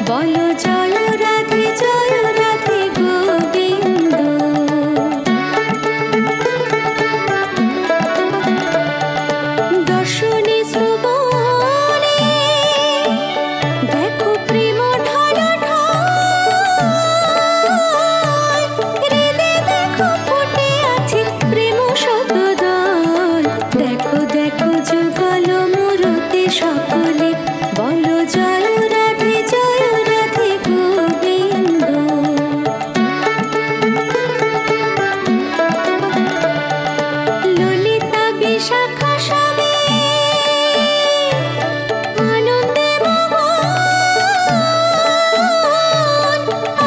বলো জয় রাধে গোবিন্দ। দর্শনে শ্রবণে দেখো প্রেম ঢালা ঢাল, হৃদয়ে দেখো ফুটে আছে প্রেম শতদল। দেখো দেখো যুগল মূরতি সকলে, বলো জয় রাধে গোবিন্দ। ললিতা বিশাখা সবে আনন্দে মগন,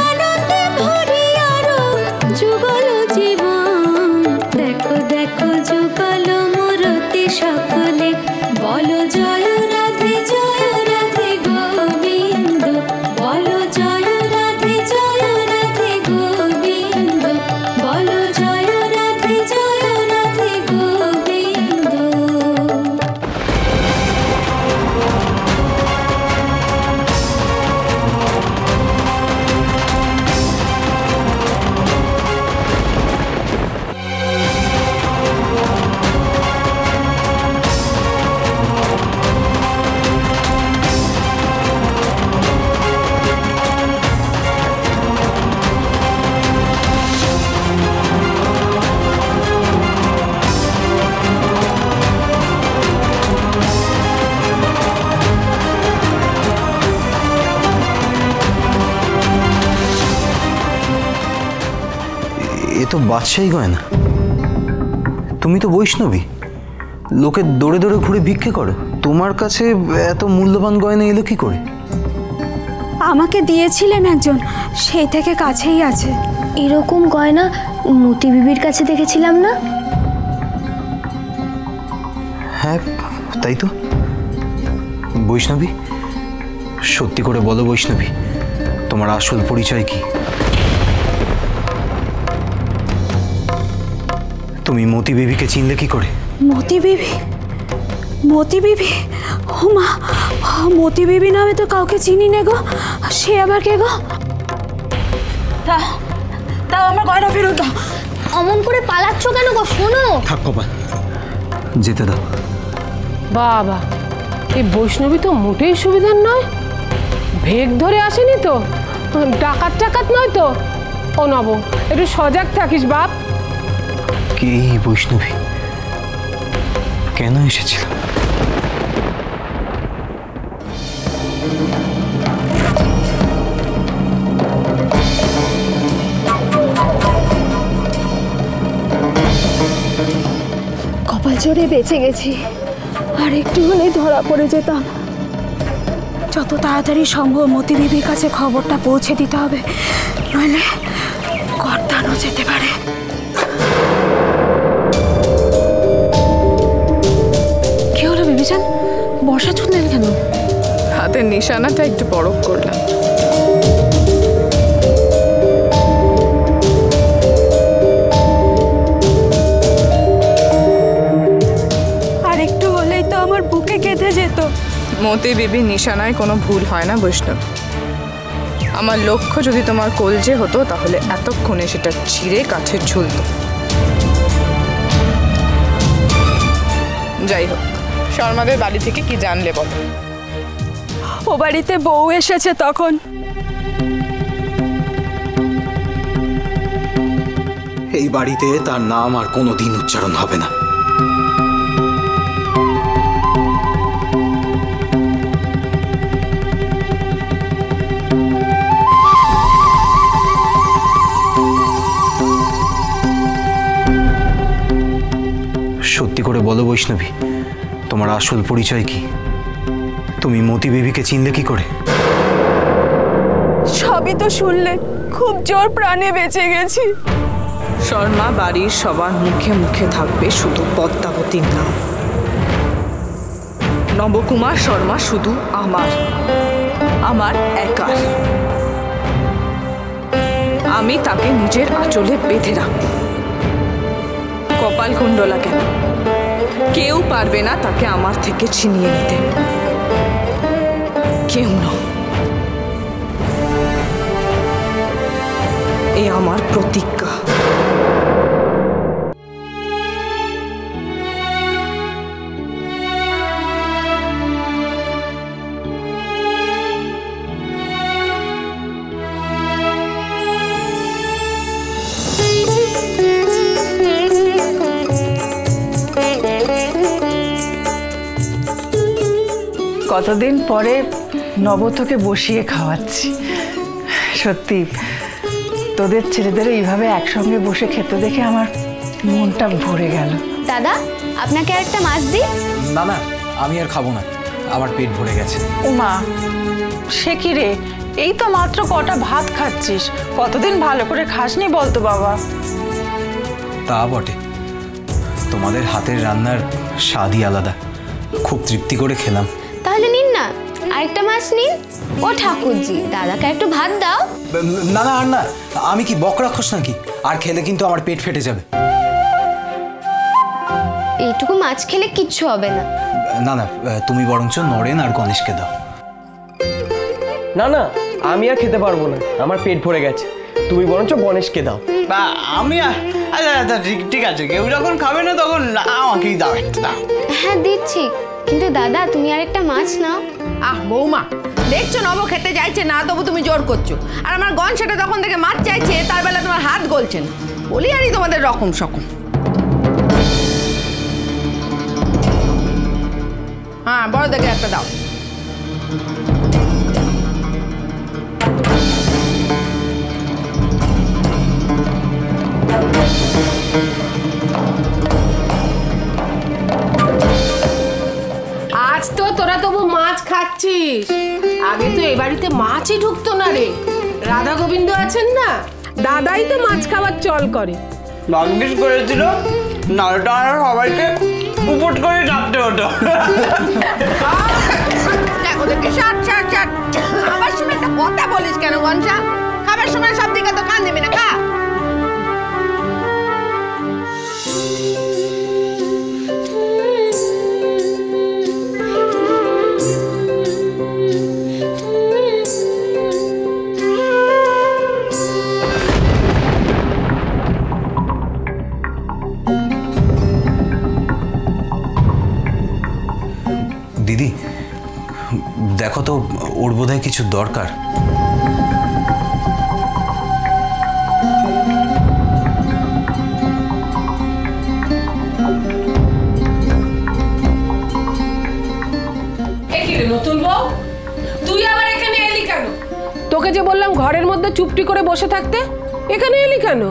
আনন্দে ভরে আরো যুগল জীবন। দেখো দেখো যুগল মূরতি সকলে, বলো জয় রাধে গোবিন্দ। বলো জয় রাধে গোবিন্দ। বলো জয় রাধে গোবিন্দ। এ তো বাদশাহী গয়না। তুমি তো বৈষ্ণবী, লোকে দৌড়ে দৌড়ে ঘুরে ভিক্ষে করো, তোমার কাছে এত মূল্যবান গয়না এলো কি করে? আমাকে দিয়েছিলেন একজন, সেই থেকে কাছেই আছে। এরকম গয়না মতি বিবির কাছে দেখেছিলাম না? হ্যাঁ তাই তো। বৈষ্ণবী, সত্যি করে বলো বৈষ্ণবী, তোমার আসল পরিচয় কি? তুমি মতি বিবিকে চিনলে কি করে? মতি বিবি? মতি বিবি? ও মা, মতি বিবি নামে তো কাউকে চিনি নে গো। সে আবার কে গো? তাও আমার গয়না ফেরত দাও। অমন করে পালাচ্ছ কেন গো? শোনো। থাক কপাল, যেতে দাও। বাবা, এই বৈষ্ণবী তো মোটেই সুবিধার নয়। ভেগ ধরে আসেনি তো, ডাকাত টাকাত নয় তো? ও নব, একটু সজাগ থাকিস বাপ। কে এই বৈষ্ণবী? কেন এসেছিল? কপাল জোরে বেঁচে গেছি, আর একটু হলেই ধরা পড়ে যেতাম। যত তাড়াতাড়ি সম্ভব মতি বিবির কাছে খবরটা পৌঁছে দিতে হবে, নইলে গর্দানও যেতে পারে। কি হলো বিবিজান, বর্ষা ছুটলেন কেন? হাতের নিশানাটা একটু পরখ করলাম। আর একটু হলেই তো আমার বুকে কেঁদে যেত। মতি বিবির নিশানায় কোনো ভুল হয় না বৈষ্ণব। আমার লক্ষ্য যদি তোমার কলজে হতো, তাহলে এতক্ষণে সেটা ছিঁড়ে কাছে ঝুলত। যাই হোক, শর্মাদের বাড়ি থেকে কি জানলে বলো? ও বাড়িতে বউ এসেছে তখন। এই বাড়িতে তার নাম আর কোনোদিন উচ্চারণ হবে না। সত্যি করে বলো বৈষ্ণবী, তোমার আসল পরিচয় কি? তুমি মতি বিবিকে চিনলে কি করে? সবই তো শুনলে, খুব জোর প্রাণে বেঁচে গেছি। শর্মা বাড়ির সবার মুখে মুখে থাকবে শুধু পদ্মাবতীর নাম। নবকুমার শর্মা শুধু আমার একার। আমি তাকে নিজের আঁচলে বেঁধে রাখব। কপাল কুণ্ডলা কেন, কেউ পারবে না তাকে আমার থেকে ছিনিয়ে নিতে। কেউ না। আমার প্রতিজ্ঞা। কতদিন পরে নবতকে বসিয়ে খাওয়াচ্ছি। সত্যি তোদের ছেলেদের এইভাবে একসঙ্গে বসে খেতে দেখে আমার মনটা ভরে গেল। দাদা, আপনাকে আর একটা মাছ দিই? না না, আমি আর খাবো না, আমার পেট ভরে গেছে। উমা, সে কি রে, এই তো মাত্র কটা ভাত খাচ্ছিস, কতদিন ভালো করে খাসনি বলতো বাবা? তা বটে, তোমাদের হাতের রান্নার স্বাদই আলাদা। খুব তৃপ্তি করে খেলাম। তাহলে নিন না, আরেকটা মাছ নিন। ও ঠাকুরজি, দাদাকে একটু ভাত দাও। না না, আর না, আমি কি বক রাক্ষস নাকি? আর খেলে কিন্তু আমার পেট ফেটে যাবে। এইটুকু মাছ খেলে কিচ্ছু হবে না। না না, তুমি বরঞ্চ নরেন আর গণেশকে দাও। না না, আমি আর খেতে পারবো না, আমার পেট ভরে গেছে। তুমি বরঞ্চ গণেশকে দাও। আমি আচ্ছা আচ্ছা, ঠিক আছে, কেউ যখন খাবে না তখন আমাকেই দাও একটা, দাও। হ্যাঁ দিচ্ছি, কিন্তু দাদা তুমি আরেকটা মাছ নাও। বৌমা, দেখছো নব খেতে চাইছে না, তবু তুমি জোর করছো। আর আমার গন সেটা তখন থেকে মাছ চাইছে, তার বেলা তোমার হাত গলছে না। বলি আরই তোমাদের রকম সকম। হ্যাঁ, বড় দেখে একটা দাও। আজ তো তোরা তবু মাছ খাচ্ছিস, আগে তো এ বাড়িতে মাছই ঢুকতো না রে। রাধা গোবিন্দ আছেন না, দাদাই তো মাছ খাওয়ার চল করে। ভাগ্যিস করেছিল, নাড়টা সবাইকে উপট করে ডাকতে হতো। দেখো দেখি, শাট শাট শাট। আমার সময় একটা কথা বলিস কেন গনসা? খাবার সময় সব দিকে তো কান দিবি না, খা। দিদি, দেখো তো, ওর বোধহয় কিছু দরকার। নতুন বউ, তুই আবার এখানে এলি কেন? তোকে যে বললাম ঘরের মধ্যে চুপটি করে বসে থাকতে, এখানে এলি কেন?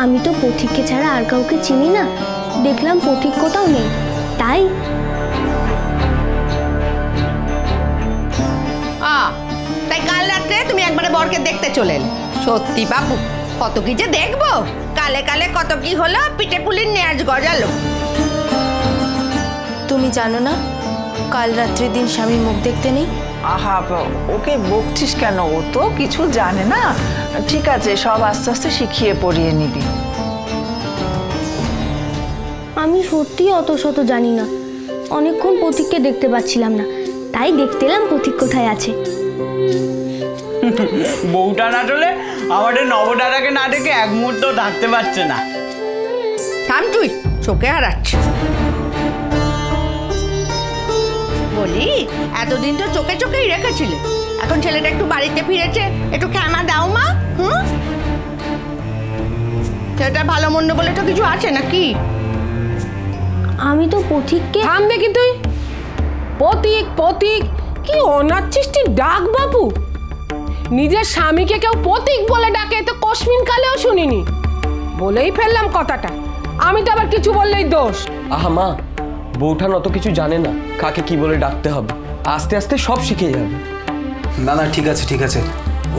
আমি তো পথিককে ছাড়া আর কাউকে চিনি না, দেখলাম পথিক কোথাও নেই, তাই। তাই কাল রাত্রে তুমি একবারে বরকে দেখতে চলে এলে? সত্যি বাবু, কত কি যে দেখবো। কালে কালে কত কি হলো, পিঠে পুলির নেয়াজ গজালো। তুমি জানো না কাল রাত্রির দিন স্বামীর মুখ দেখতে নেই? আহা, ওকে বকছিস কেন? ও তো কিছু জানে না। ঠিক আছে, সব আস্তে আস্তে শিখিয়ে পড়িয়ে নিবি। আমি সত্যি অত শত জানি না, অনেকক্ষণ পথিককে দেখতে পাচ্ছিলাম না, তাই দেখতে এলাম পথিক কোথায় আছে। বউটা না চলে আমাদের নবদাদাকে না দেখে এক মুহূর্ত থাকতে পারছে না। থাম তুই, চোখে হারাচ্ছি। বলি, এতদিন তো চোখে চোখেই রেখেছিলে, এখন ছেলেটা একটু বাড়িতে ফিরেছে, একটু ক্ষমা দাও মা। ছেলেটা ভালো মন্দ বলে তো কিছু আছে নাকি? আমি তো পথিককে। থাম দেখি তুই, পথিক পথিক কি অনাচ্ছিসটি ডাক বাপু। নিজের স্বামীকে কেউ পথিক বলে ডাকে তো কসমিন কালেও শুনিনি। বলেই ফেললাম কথাটা, আমি তো আবার কিছু বললেই দোষ। আহা মা, বউঠান অত কিছু জানে না কাকে কি বলে ডাকতে হবে, আস্তে আস্তে সব শিখে যাবে। না না, ঠিক আছে ঠিক আছে,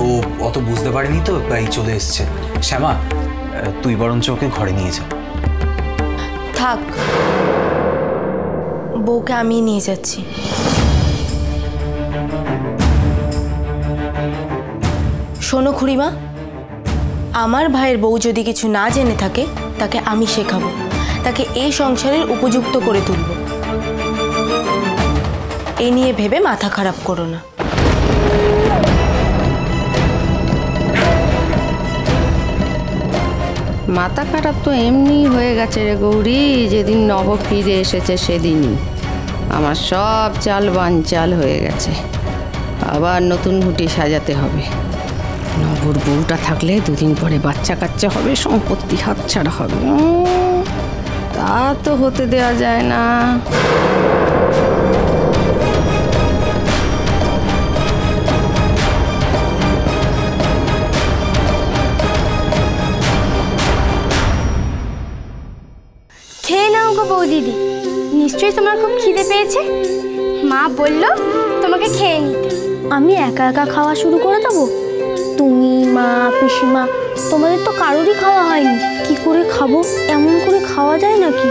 ও অত বুঝতে পারেনি তো, তাই চলে এসছে। শ্যামা, তুই বরঞ্চ ওকে ঘরে নিয়ে যা। থাক, বউকে আমি নিয়ে যাচ্ছি। শোনো খুড়িমা, আমার ভাইয়ের বউ যদি কিছু না জেনে থাকে, তাকে আমি শেখাবো, তাকে এই সংসারের উপযুক্ত করে তুলব। এ নিয়ে ভেবে মাথা খারাপ করো না। মাথা খারাপ তো এমনি হয়ে গেছে রে গৌরী, যেদিন নব ফিরে এসেছে সেদিনই আমার সব চাল বানচাল হয়ে গেছে। আবার নতুন ঘুঁটি সাজাতে হবে। নবর বউটা থাকলে দুদিন পরে বাচ্চা কাচ্চা হবে, সম্পত্তি হাতছাড়া হবে। তা তো হতে দেওয়া যায় না। খেয়ে নাও গো বৌদিদি, নিশ্চয়ই তোমার খুব খিদে পেয়েছে। মা বলল তোমাকে খেয়ে নিতে। আমি একা একা খাওয়া শুরু করে দেবো? তুমি, মা, পিসিমা, তোমাদের তো কারোরই খাওয়া হয়নি। কি করে খাবো? এমন করে খাওয়া যায় নাকি?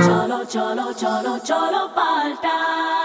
চলো চলো চলো চলো পাল্টাই।